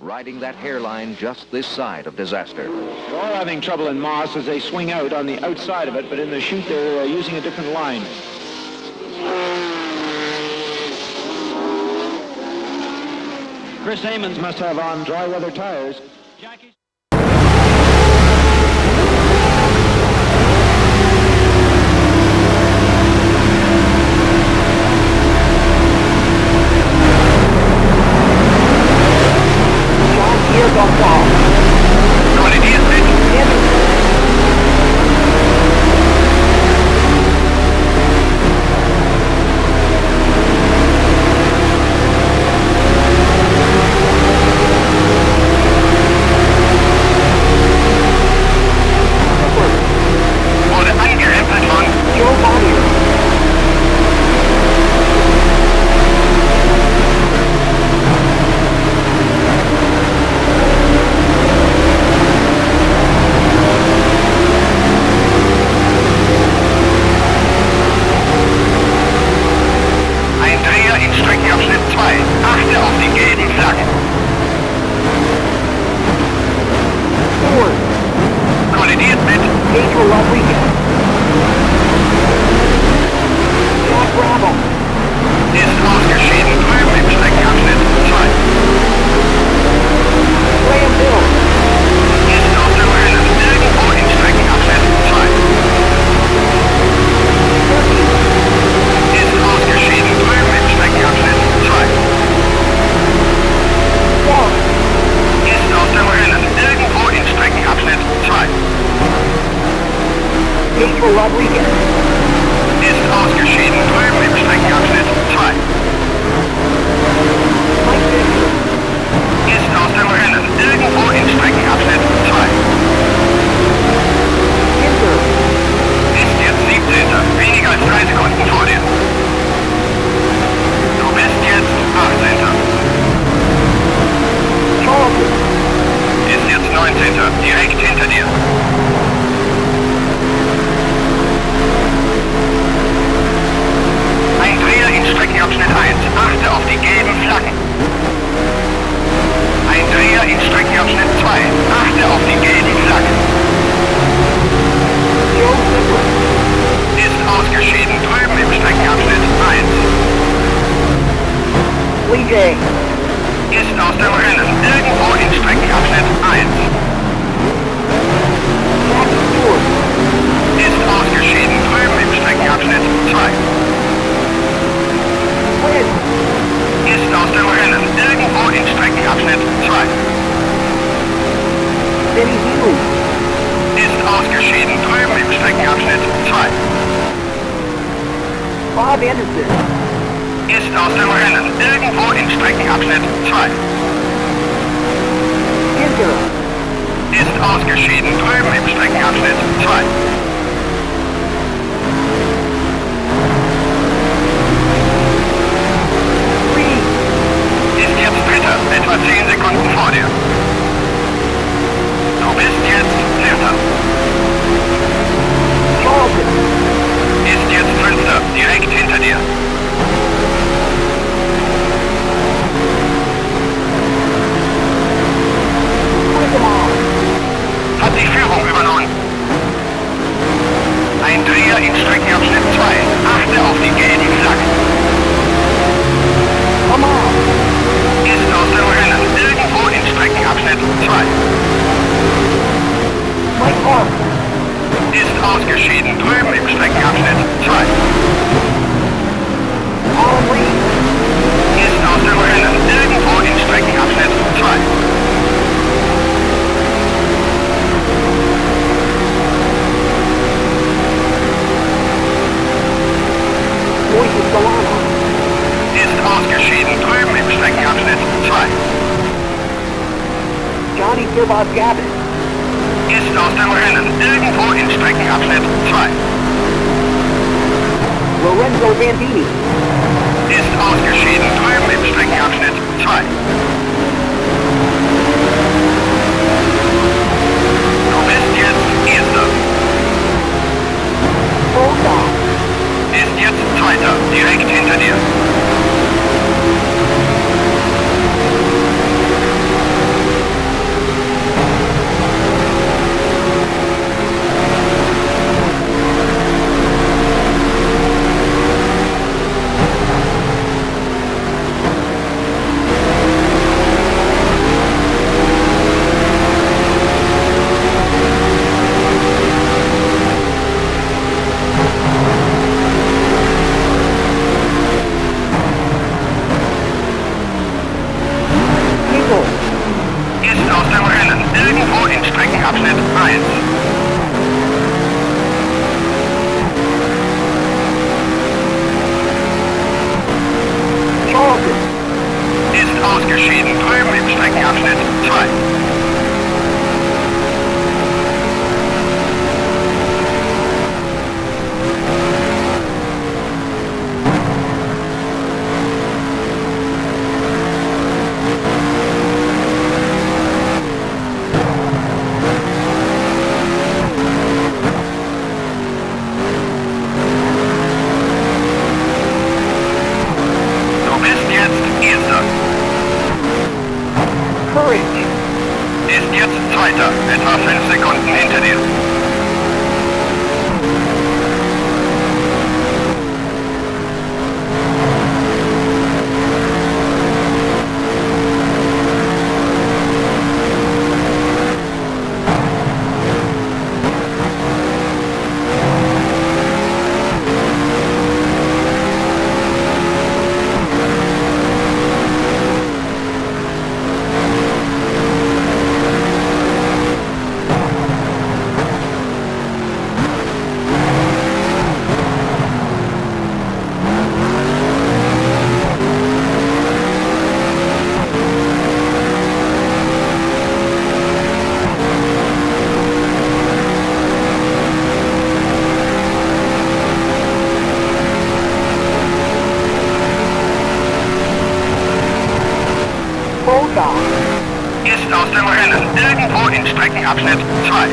riding that hairline just this side of disaster. They're all having trouble in Moss as they swing out on the outside of it, but in the chute they're using a different line. Chris Amons must have on dry weather tires. Jackie... Don't fall. Going to get it. Wurde angerempelt von Joe Bonnier. Streckenabschnitt 2. Achte auf die gelben Flaggen. Forward. Kollidiert mit Pedro Rodriguez. Jack Bravo. Ist ausgeschieden drüben im Streckenabschnitt 2. Graham Hill. Ist auf dem Rennen irgendwo im Streckenabschnitt 2. Ist ausgeschieden drüben im Streckenabschnitt 2. Ist auf dem Rennen irgendwo im Streckenabschnitt 2. Pedro Rodriguez. Ist ausgeschieden drüben im Streckenabschnitt 2. Mike Dixon. Ist aus dem Rennen irgendwo im Streckenabschnitt 2. Hinter. Ist jetzt 17. Weniger als 3 Sekunden vor dir. Du bist jetzt 18. Charlton. Ist jetzt 19. Direkt hinter dir. Ein Dreher in Streckenabschnitt 1. Achte auf die gelben Flaggen. Ein Dreher in Streckenabschnitt 2. Achte auf die gelben Flaggen. Joe Zipper. Ist ausgeschieden drüben im Streckenabschnitt 1. Lee J. Ist aus dem Rennen irgendwo in Streckenabschnitt 1. Jack Stewart. Ist ausgeschieden drüben im Streckenabschnitt 2. Quinn. Ist aus dem Rennen irgendwo in Streckenabschnitt 2. Benny Healy. Ist ausgeschieden drüben im Streckenabschnitt 2. Bob Anderson. Ist aus dem Rennen irgendwo in Streckenabschnitt 2. Hinter. Ist ausgeschieden drüben im Streckenabschnitt 2. Reed. Ist jetzt Dritter, etwa 10 Sekunden vor dir. Du bist jetzt Vierter. Charlton. Ist jetzt Fünfter, direkt hinter dir. Hat die Führung übernommen. Ein Dreher in Streckenabschnitt 2. Achte auf die gelben Flaggen. Come on. Ist aus dem Rennen irgendwo in Streckenabschnitt 2. Mike Hart. Ist ausgeschieden drüben im Streckenabschnitt 2. Alan Reed. Ist aus dem Rennen irgendwo in Streckenabschnitt 2. Moises Solano. Ist ausgeschieden drüben im Streckenabschnitt 2. Johnny Servaz Gavin. Ist aus dem Rennen irgendwo in Streckenabschnitt 2. Lorenzo Bandini. Ist ausgeschieden drüben im Streckenabschnitt 2. Du bist jetzt Erster. Bolda. Ist jetzt Zweiter, direkt hinter dir. 2. Du bist jetzt Erster. Courage. Ist jetzt Zweiter, etwa 5 Sekunden hinter dir. Vollgas. Ist aus dem Rennen, irgendwo in Streckenabschnitt 2.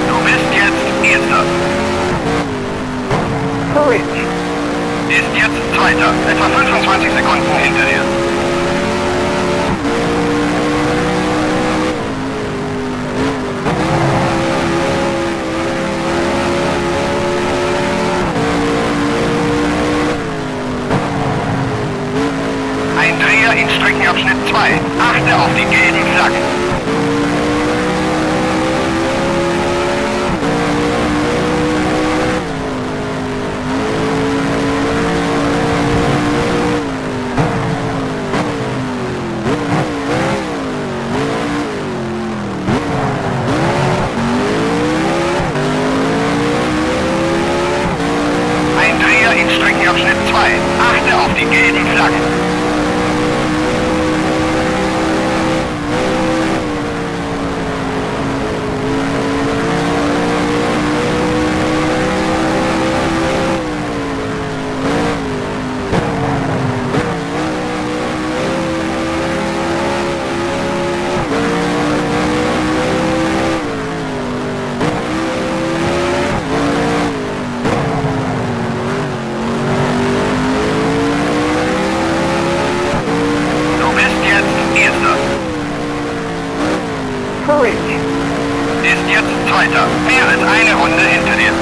Du bist jetzt Erster. Courage. Ist jetzt Zweiter, etwa 25 Sekunden hinter dir. Ein Dreher in Streckenabschnitt 2. Achte auf die gelben Flaggen. Ein Dreher in Streckenabschnitt 2. Achte auf die gelben Flaggen. Du bist jetzt Erster. Courage. Ist jetzt Zweiter. Mehr als eine Runde hinter dir.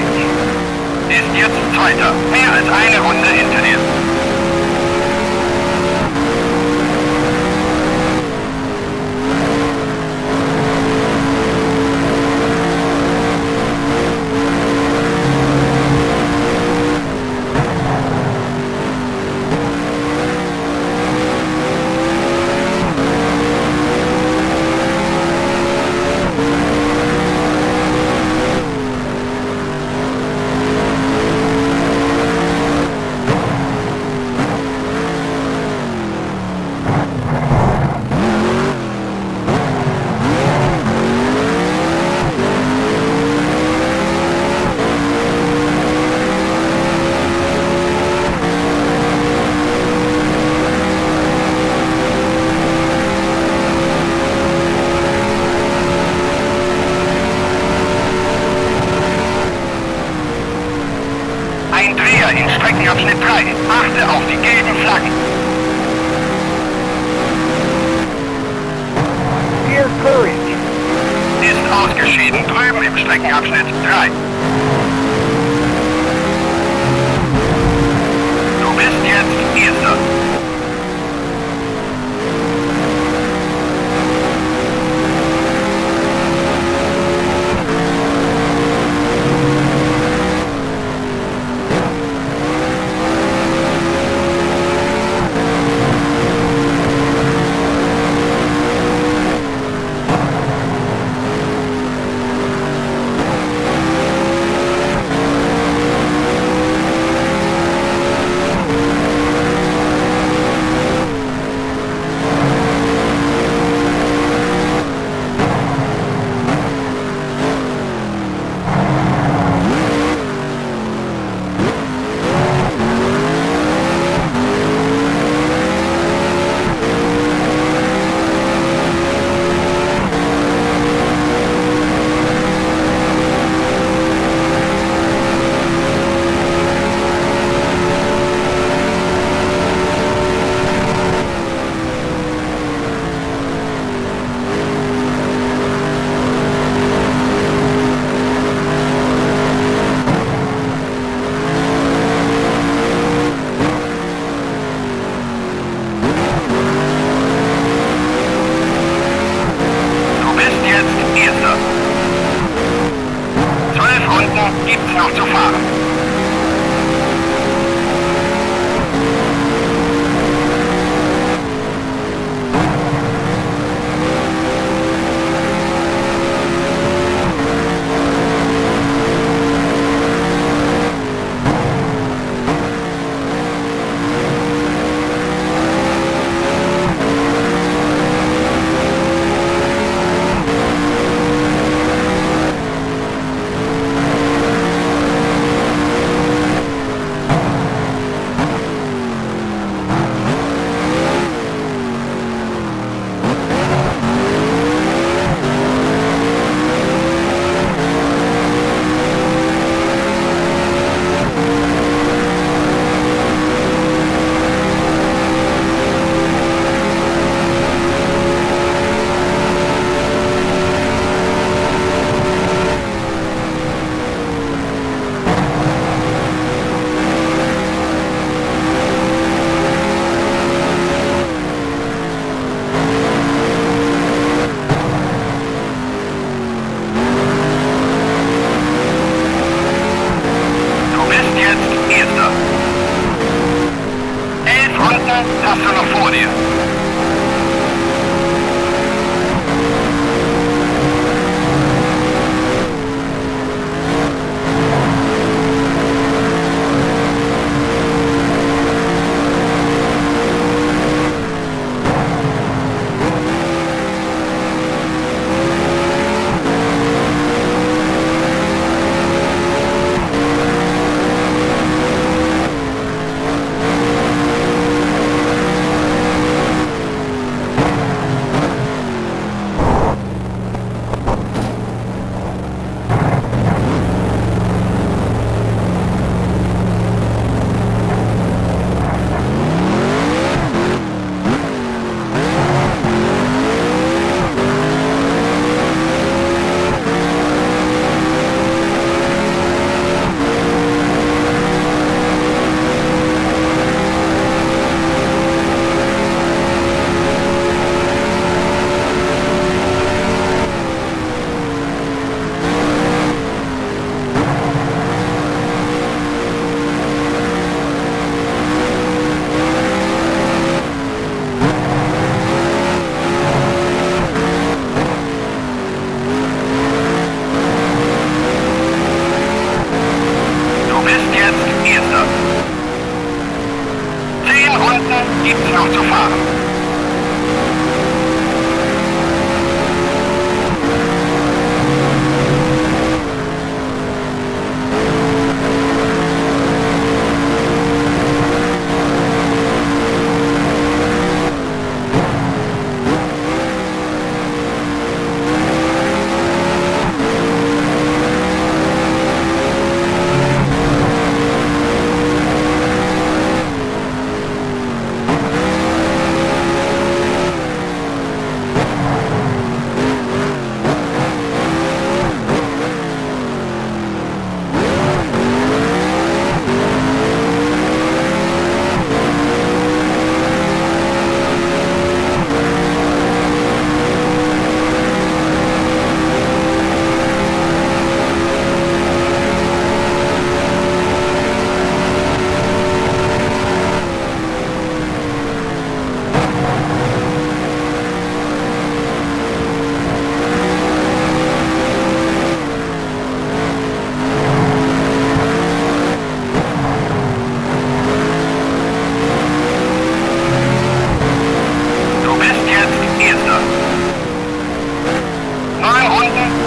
bridge. Ist jetzt Zweiter. Mehr als eine Runde hinter dir. Ein Dreher in Streckenabschnitt 3. Achte auf die gelben Flaggen. Steer courage. Ist ausgeschieden drüben im Streckenabschnitt 3. Du bist jetzt Erster. Gibt's noch zu fahren. Hast du noch vor dir? noch zu fahren.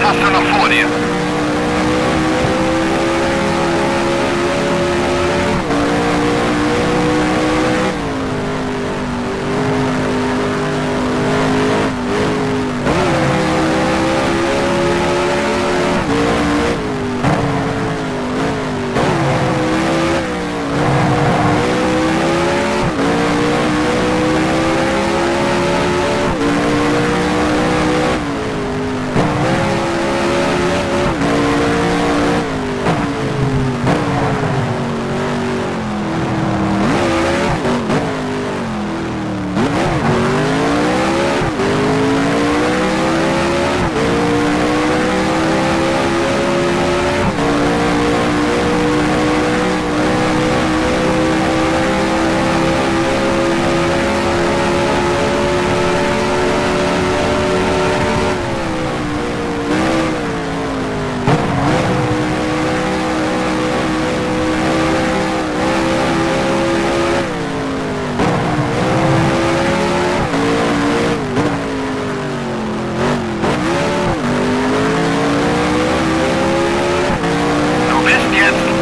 Hast du noch vor dir?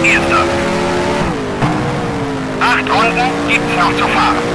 Erster. 8 Runden gibt's noch zu fahren.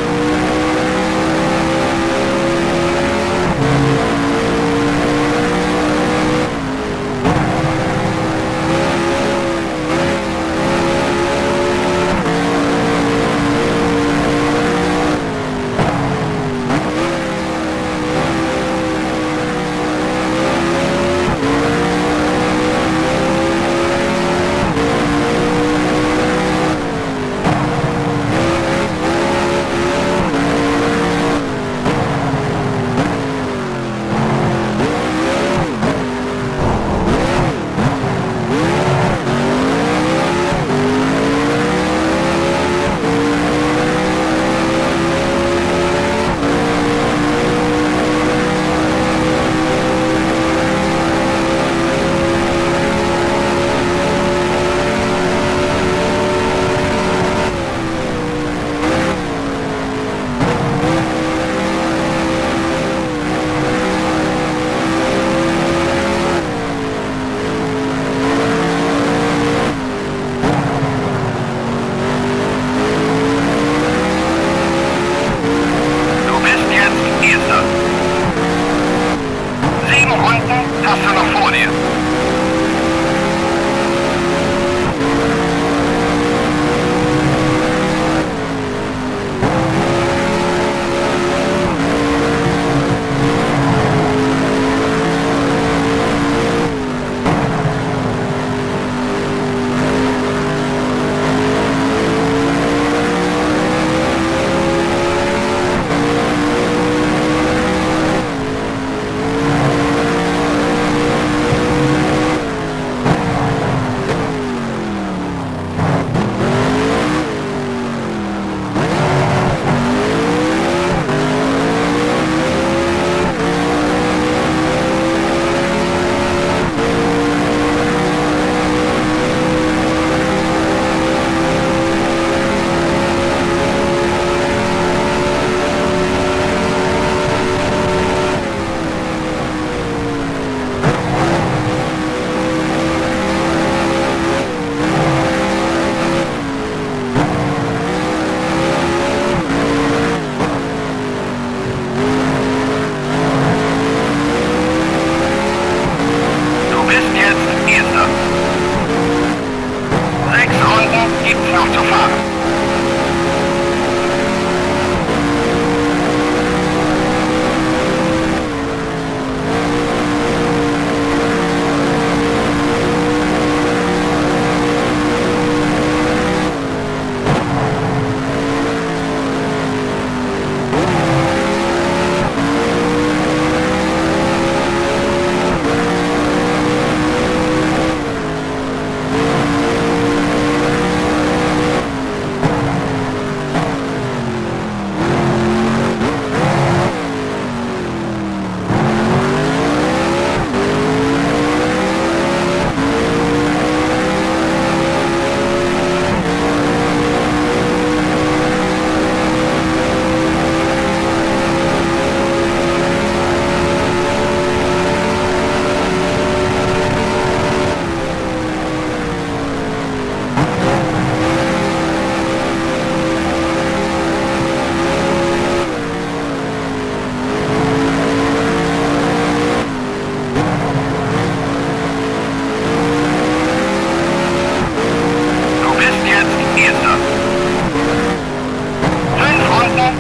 gibt's noch zu fahren.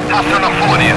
Hast du noch vor dir?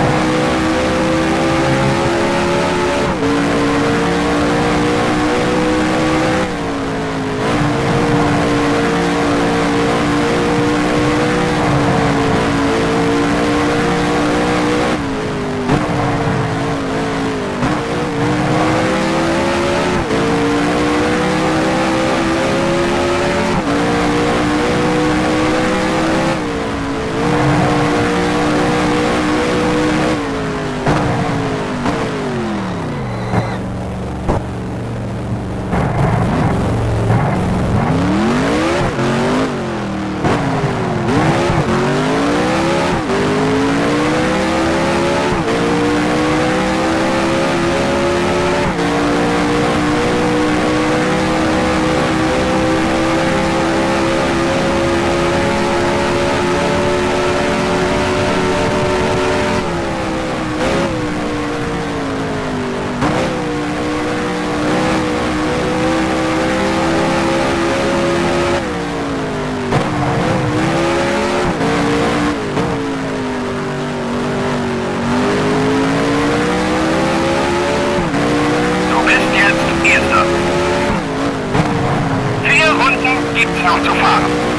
Gibt's noch zu fahren.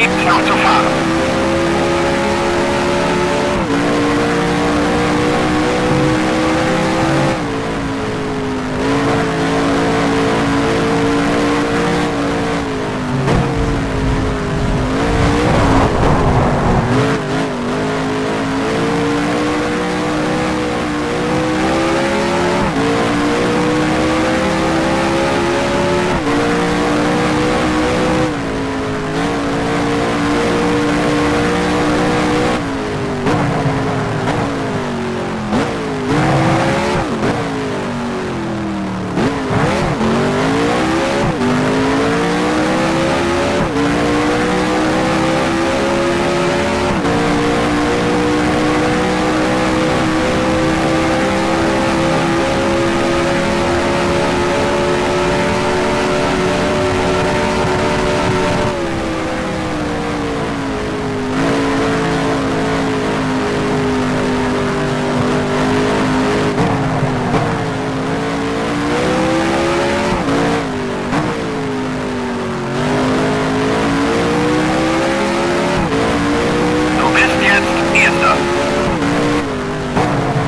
gibt's noch zu fahren.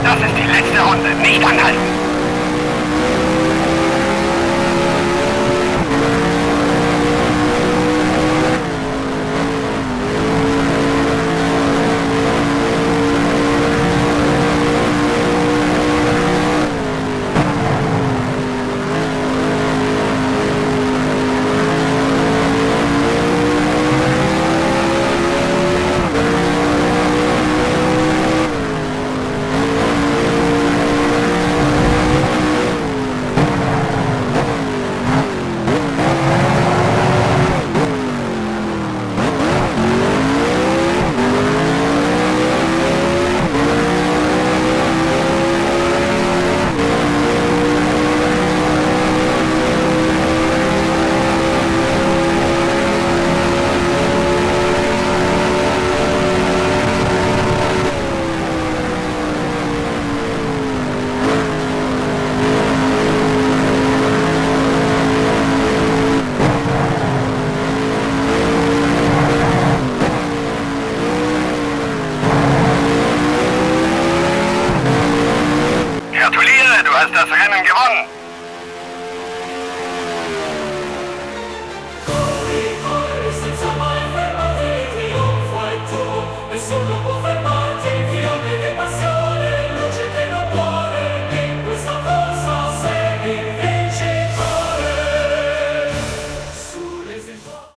Das ist die letzte Runde. Nicht anhalten! Gratuliere, du hast das Rennen gewonnen.